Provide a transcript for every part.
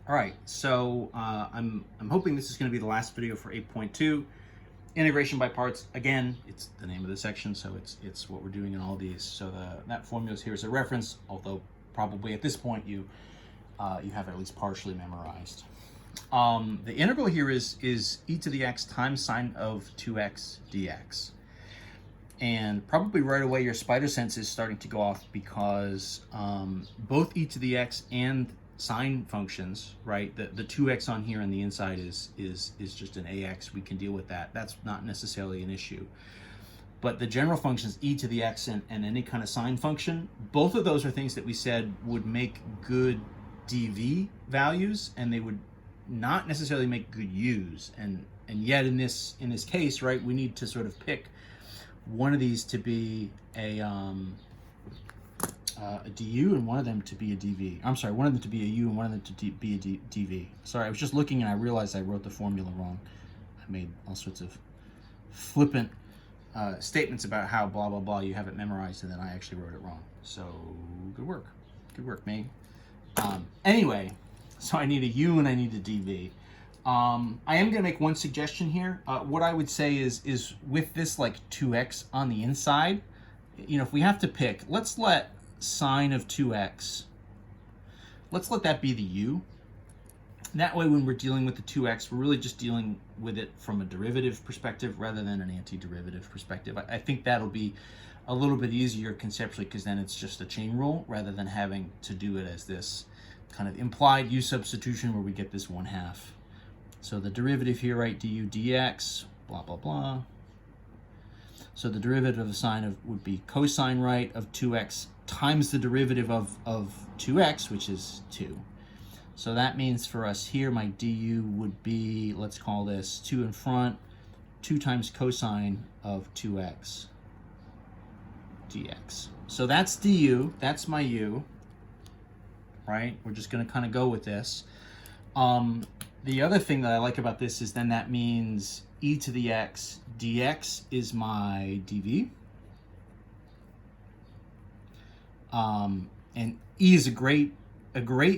All right, so I'm hoping this is going to be the last video for 8.2 integration by parts. Again, it's the name of the section, so it's what we're doing in all these. So that formula is here as a reference, although probably at this point you have it at least partially memorized. The integral here is e to the x times sine of 2x dx. And probably right away your spider sense is starting to go off because both e to the x and sine functions, right? The 2x on here on the inside is just an ax. We can deal with that. That's not necessarily an issue. But the general functions, e to the x and any kind of sine function, both of those are things that we said would make good dv values, and they would not necessarily make good u's. And yet in this case, right, we need to sort of pick one of these to be a du and one of them to be a dv. I'm sorry, one of them to be a u and one of them to be a dv. Sorry, I was just looking and I realized I wrote the formula wrong. I made all sorts of flippant statements about how blah, blah, blah, you have it memorized, and then I actually wrote it wrong. So good work. Good work, me. Anyway, so I need a u and I need a dv. I am going to make one suggestion here. What I would say is with this like 2x on the inside, you know, if we have to pick, let's let sine of 2x, let's let that be the u. That way when we're dealing with the 2x, we're really just dealing with it from a derivative perspective rather than an antiderivative perspective. I think that'll be a little bit easier conceptually, because then it's just a chain rule rather than having to do it as this kind of implied u substitution where we get this 1/2. So the derivative here, right, du dx, blah, blah, blah. So the derivative of the sine would be cosine, right, of 2x times the derivative of 2x, which is 2. So that means for us here, my du would be, let's call this 2 in front, 2 times cosine of 2x dx. So that's du, that's my u, right? We're just going to kind of go with this. The other thing that I like about this is then that means e to the x dx is my dv. And e is a great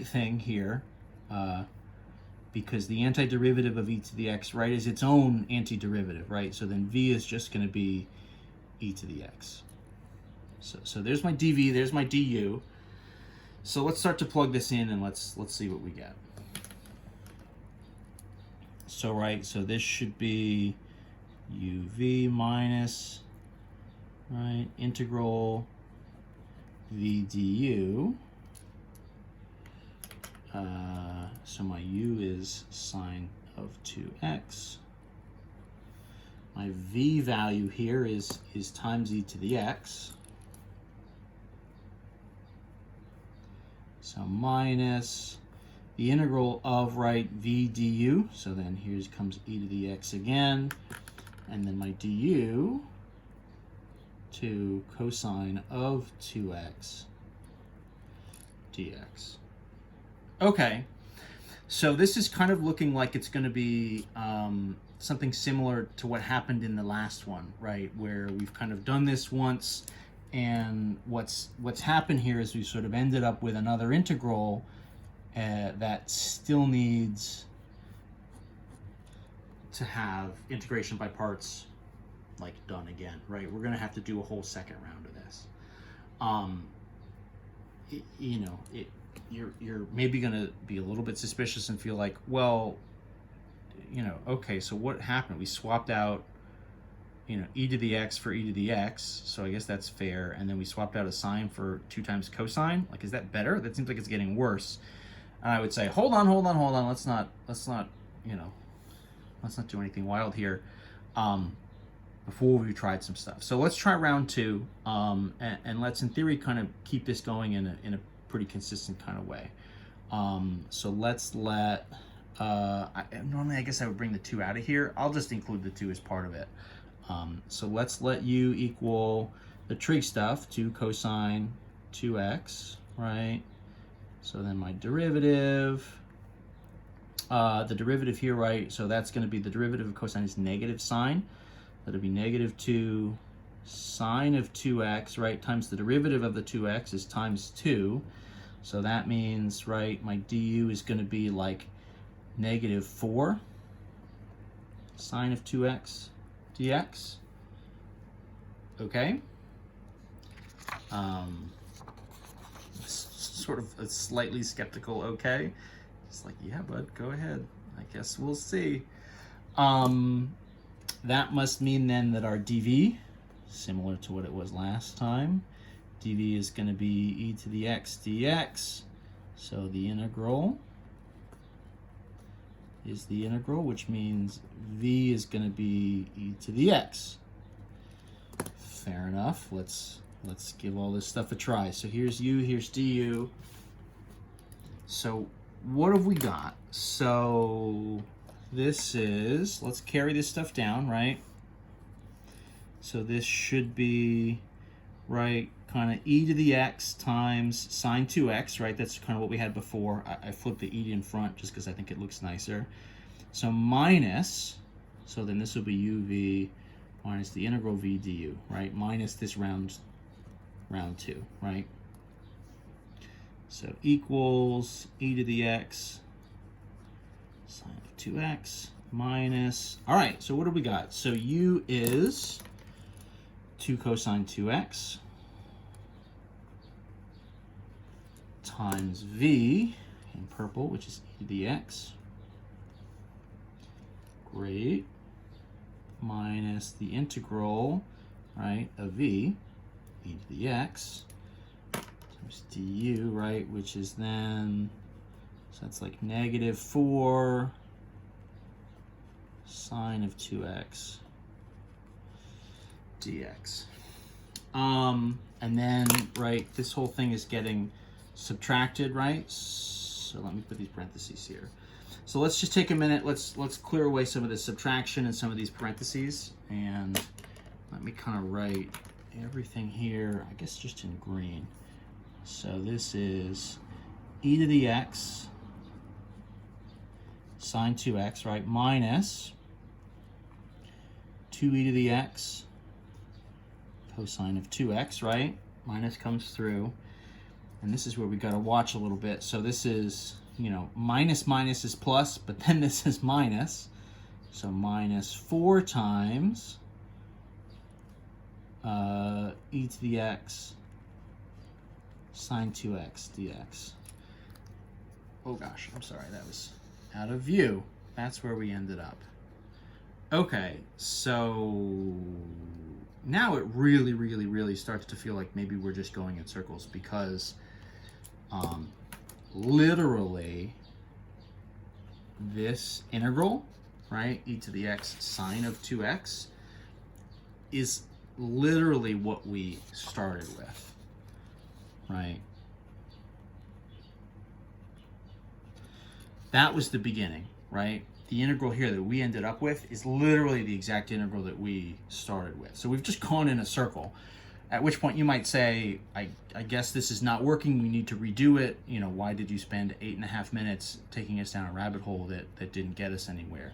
thing here, because the antiderivative of e to the x, right, is its own antiderivative, right? So then v is just going to be e to the x. So there's my dv, there's my du. So let's start to plug this in and let's see what we get. So right, so this should be uv minus, right, integral v du. So my u is sine of 2x. My v value here is times e to the x. So minus the integral of, right, v du. So then here comes e to the x again. And then my du to cosine of 2x dx. Okay, so this is kind of looking like it's going to be something similar to what happened in the last one, right? Where we've kind of done this once, and what's happened here is we sort of ended up with another integral that still needs to have integration by parts like done again, right? We're going to have to do a whole second round of this. You know, you're maybe going to be a little bit suspicious and feel like, well, you know, okay, so what happened? We swapped out, you know, e to the x for e to the x, so I guess that's fair. And then we swapped out a sine for 2 times cosine. Like, is that better? That seems like it's getting worse. And I would say, hold on. Let's not, you know, let's not do anything wild here before we tried some stuff. So let's try round 2, and let's, in theory, kind of keep this going in a pretty consistent kind of way. So let's let, normally I guess I would bring the 2 out of here. I'll just include the 2 as part of it. So let's let u equal the trig stuff, 2 cosine 2x, right? So then my derivative, the derivative here, right? So that's going to be the derivative of cosine is negative sine. That'll be negative 2 sine of 2x, right? Times the derivative of the 2x is times 2. So that means, right, my du is going to be like -4 sine of 2x dx. Okay. Sort of a slightly skeptical okay. It's like, yeah, bud, go ahead. I guess we'll see. That must mean then that our dv, similar to what it was last time, dv is going to be e to the x dx. So the integral is the integral, which means v is going to be e to the x. Fair enough. Let's give all this stuff a try. So here's u, here's du. So what have we got? So this is, let's carry this stuff down, right? So this should be, right, kind of e to the x times sine 2x, right? That's kind of what we had before. I flipped the e in front just because I think it looks nicer. So minus, so then this will be uv minus the integral v du, right? Minus this round 2, right? So equals e to the x sine of 2x minus, all right, so what do we got? So u is 2 cosine 2x times v in purple, which is e to the x, great, minus the integral, right, of v, e to the x, times du, right, which is then, so that's like -4 sine of 2x dx. And then, right, this whole thing is getting subtracted, right? So let me put these parentheses here. So let's just take a minute. Let's clear away some of the subtraction and some of these parentheses, and let me kind of write everything here, I guess just in green. So this is e to the x sine 2x, right, minus 2e to the x cosine of 2x, right? Minus comes through. And this is where we got to watch a little bit. So this is, you know, minus is plus, but then this is minus. So minus 4 times e to the x sine 2x dx. Oh gosh, I'm sorry, that was out of view. That's where we ended up. Okay, so now it really starts to feel like maybe we're just going in circles, because literally this integral, right, e to the x sine of 2x, is literally what we started with, right? That was the beginning, right? The integral here that we ended up with is literally the exact integral that we started with. So we've just gone in a circle, at which point you might say, I guess this is not working, we need to redo it. You know, why did you spend 8.5 minutes taking us down a rabbit hole that didn't get us anywhere?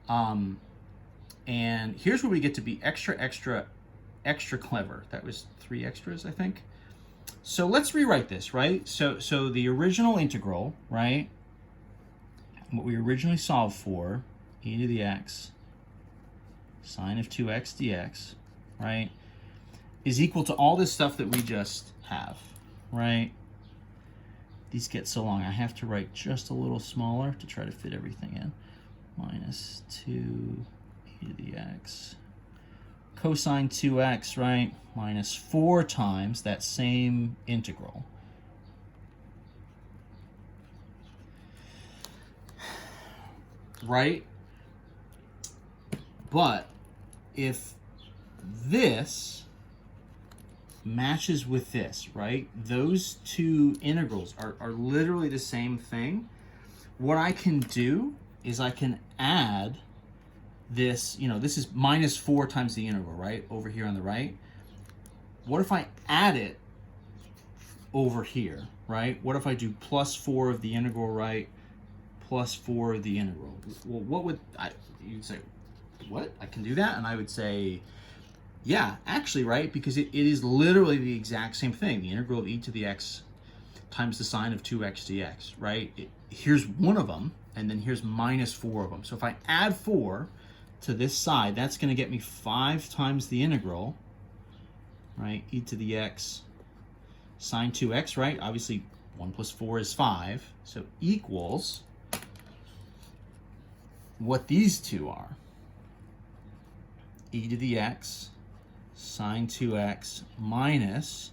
And here's where we get to be extra clever. That was 3 extras, I think. So let's rewrite this, right? So the original integral, right, what we originally solved for, e to the x sine of 2x dx, right, is equal to all this stuff that we just have, right? These get so long, I have to write just a little smaller to try to fit everything in. Minus 2 e to the x cosine 2x, right, minus 4 times that same integral. Right? But if this matches with this, right? Those two integrals are literally the same thing. What I can do is I can add this, you know, this is minus 4 times the integral, right? Over here on the right. What if I add it over here, right? What if I do plus 4 of the integral, right? Plus 4 of the integral. Well, what would you'd say, what? I can do that? And I would say, yeah, actually, right? Because it is literally the exact same thing. The integral of e to the x times the sine of 2x dx, right? Here's one of them, and then here's minus 4 of them. So if I add 4 to this side, that's going to get me 5 times the integral, right? E to the x sine 2x, right? Obviously, 1 plus 4 is 5. So equals what these two are. E to the x sine 2x minus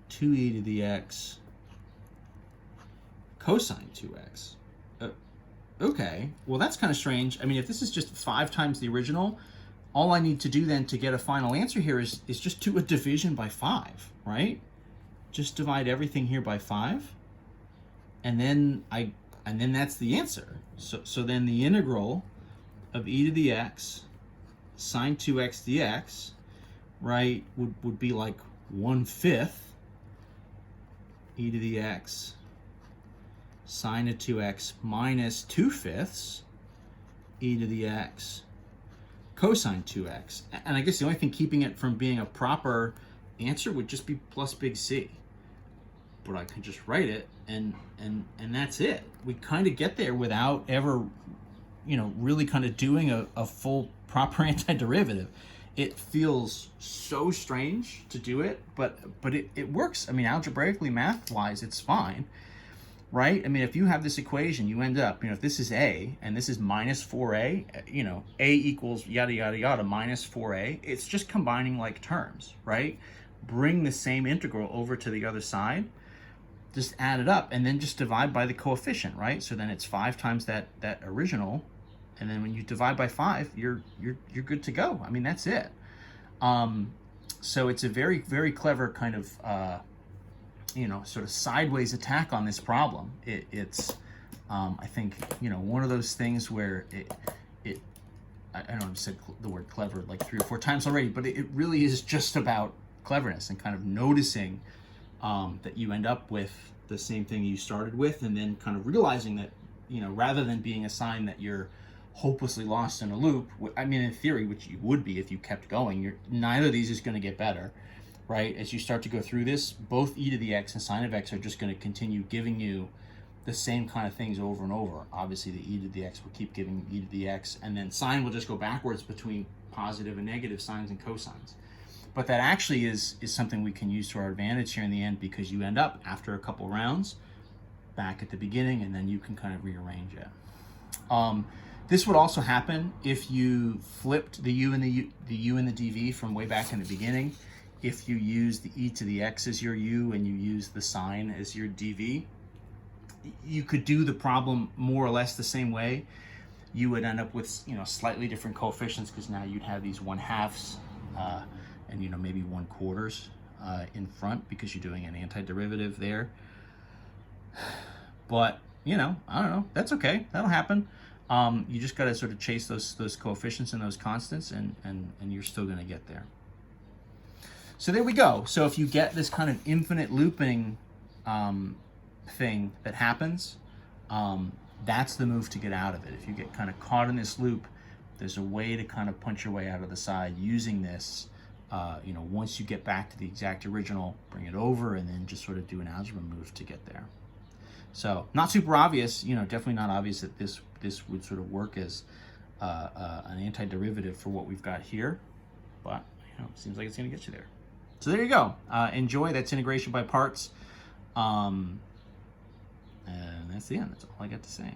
2e to the x cosine 2x. Okay, well that's kind of strange. I mean, if this is just 5 times the original, all I need to do then to get a final answer here is just do a division by 5, right? Just divide everything here by 5, and then that's the answer. So then the integral of e to the x sine 2x dx, right, would be like 1/5 e to the x sine of 2x minus 2/5 e to the x cosine 2x. And I guess the only thing keeping it from being a proper answer would just be plus big C. But I can just write it, and that's it. We kind of get there without ever, really kind of doing a full proper antiderivative. It feels so strange to do it, but it works. I mean, algebraically, math-wise, it's fine, right? I mean, if you have this equation, you end up, if this is a and this is minus 4a, a equals yada, yada, yada minus 4a, it's just combining like terms, right? Bring the same integral over to the other side, just add it up, and then just divide by the coefficient, right? So then it's 5 times that original, and then when you divide by 5, you're good to go. I mean, that's it. So it's a very, very clever kind of sort of sideways attack on this problem. It's I think one of those things where I know I've said the word clever like 3 or 4 times already, but it really is just about cleverness and kind of noticing that you end up with the same thing you started with, and then kind of realizing that, rather than being a sign that you're hopelessly lost in a loop, I mean, in theory, which you would be if you kept going, neither of these is going to get better, right? As you start to go through this, both e to the x and sine of x are just going to continue giving you the same kind of things over and over. Obviously, the e to the x will keep giving e to the x, and then sine will just go backwards between positive and negative sines and cosines. But that actually is something we can use to our advantage here in the end, because you end up, after a couple rounds, back at the beginning, and then you can kind of rearrange it. This would also happen if you flipped the u and the u and the dv from way back in the beginning. If you use the e to the x as your u and you use the sine as your dv, you could do the problem more or less the same way. You would end up with slightly different coefficients, because now you'd have these 1/2s and maybe 1/4 in front, because you're doing an antiderivative there. But I don't know, that's okay, that'll happen. You just got to sort of chase those coefficients and those constants, and you're still going to get there. So there we go. So if you get this kind of infinite looping thing that happens, that's the move to get out of it. If you get kind of caught in this loop, there's a way to kind of punch your way out of the side using this. Once you get back to the exact original, bring it over, and then just sort of do an algebra move to get there. So not super obvious, definitely not obvious that this would sort of work as an antiderivative for what we've got here, but it seems like it's going to get you there. So there you go. Enjoy. That's integration by parts. And that's the end. That's all I got to say.